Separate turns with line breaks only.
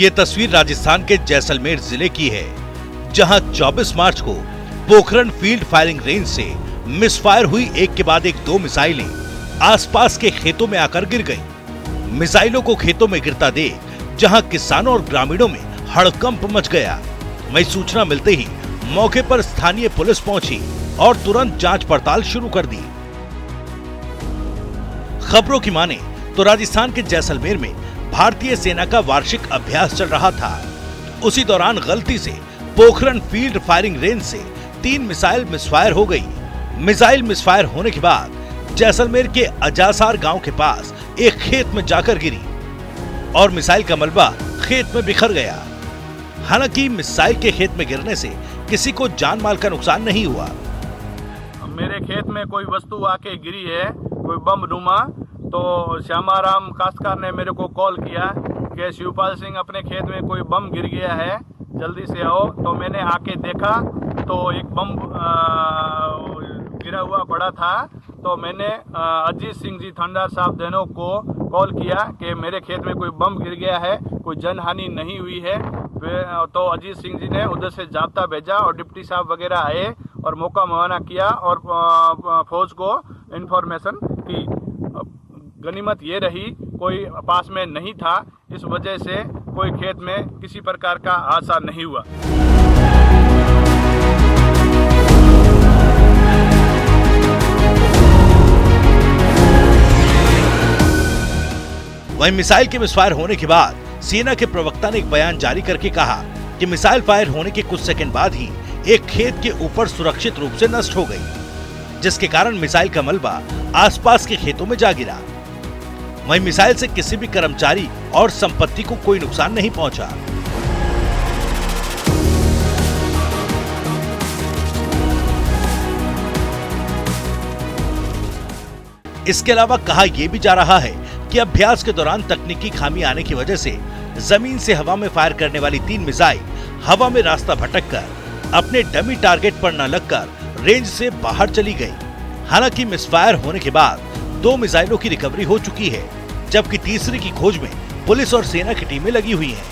ये तस्वीर राजस्थान के जैसलमेर जिले की है, जहां 24 मार्च को पोखरण फील्ड फायरिंग रेंज से मिसफायर हुई एक के बाद एक 2 मिसाइलें आसपास के खेतों में आकर गिर गईं। मिसाइलों को खेतों में गिरता देख जहां किसानों और ग्रामीणों में हड़कंप मच गया। वहीं सूचना मिलते ही मौके पर स्थानीय पुलिस पहुंची और तुरंत जांच पड़ताल शुरू कर दी। खबरों की माने तो राजस्थान के जैसलमेर में भारतीय सेना का वार्षिक अभ्यास चल रहा था। उसी दौरान गलती से पोखरण फील्ड फायरिंग रेंज से 3 मिसाइल मिसफायर हो गई। मिसाइल मिसफायर होने के बाद जैसलमेर के अजासार गांव के पास एक खेत में जाकर गिरी और मिसाइल का मलबा खेत में बिखर गया। हालांकि मिसाइल के खेत में गिरने से किसी को जान माल का नुकसान नहीं हुआ।
मेरे खेत में कोई वस्तु आके गिरी है, कोई बम नुमा, तो श्यामाराम काश्तकार ने मेरे को कॉल किया कि शिवपाल सिंह अपने खेत में कोई बम गिर गया है, जल्दी से आओ। तो मैंने आके देखा तो एक बम गिरा हुआ पड़ा था। तो मैंने अजीत सिंह जी थानेदार साहब दोनों को कॉल किया कि मेरे खेत में कोई बम गिर गया है, कोई जनहानि नहीं हुई है। तो अजीत सिंह जी ने उधर से जाब्ता भेजा और डिप्टी साहब वगैरह आए और मौका मुआयना किया और फौज को इन्फॉर्मेशन की। गनीमत ये रही कोई पास में नहीं था, इस वजह से कोई खेत में किसी प्रकार का हादसा नहीं हुआ।
वहीं मिसाइल के मिसफायर होने के बाद सेना के प्रवक्ता ने एक बयान जारी करके कहा कि मिसाइल फायर होने के कुछ सेकंड बाद ही एक खेत के ऊपर सुरक्षित रूप से नष्ट हो गई, जिसके कारण मिसाइल का मलबा आसपास के खेतों में जा गिरा। वहीं मिसाइल से किसी भी कर्मचारी और संपत्ति को कोई नुकसान नहीं पहुंचा। इसके अलावा कहा यह भी जा रहा है कि अभ्यास के दौरान तकनीकी खामी आने की वजह से जमीन से हवा में फायर करने वाली 3 मिसाइल हवा में रास्ता भटककर अपने डमी टारगेट पर न लगकर रेंज से बाहर चली गई। हालांकि मिसफायर होने के बाद 2 मिसाइलों की रिकवरी हो चुकी है, जबकि तीसरी की खोज में पुलिस और सेना की टीमें लगी हुई हैं।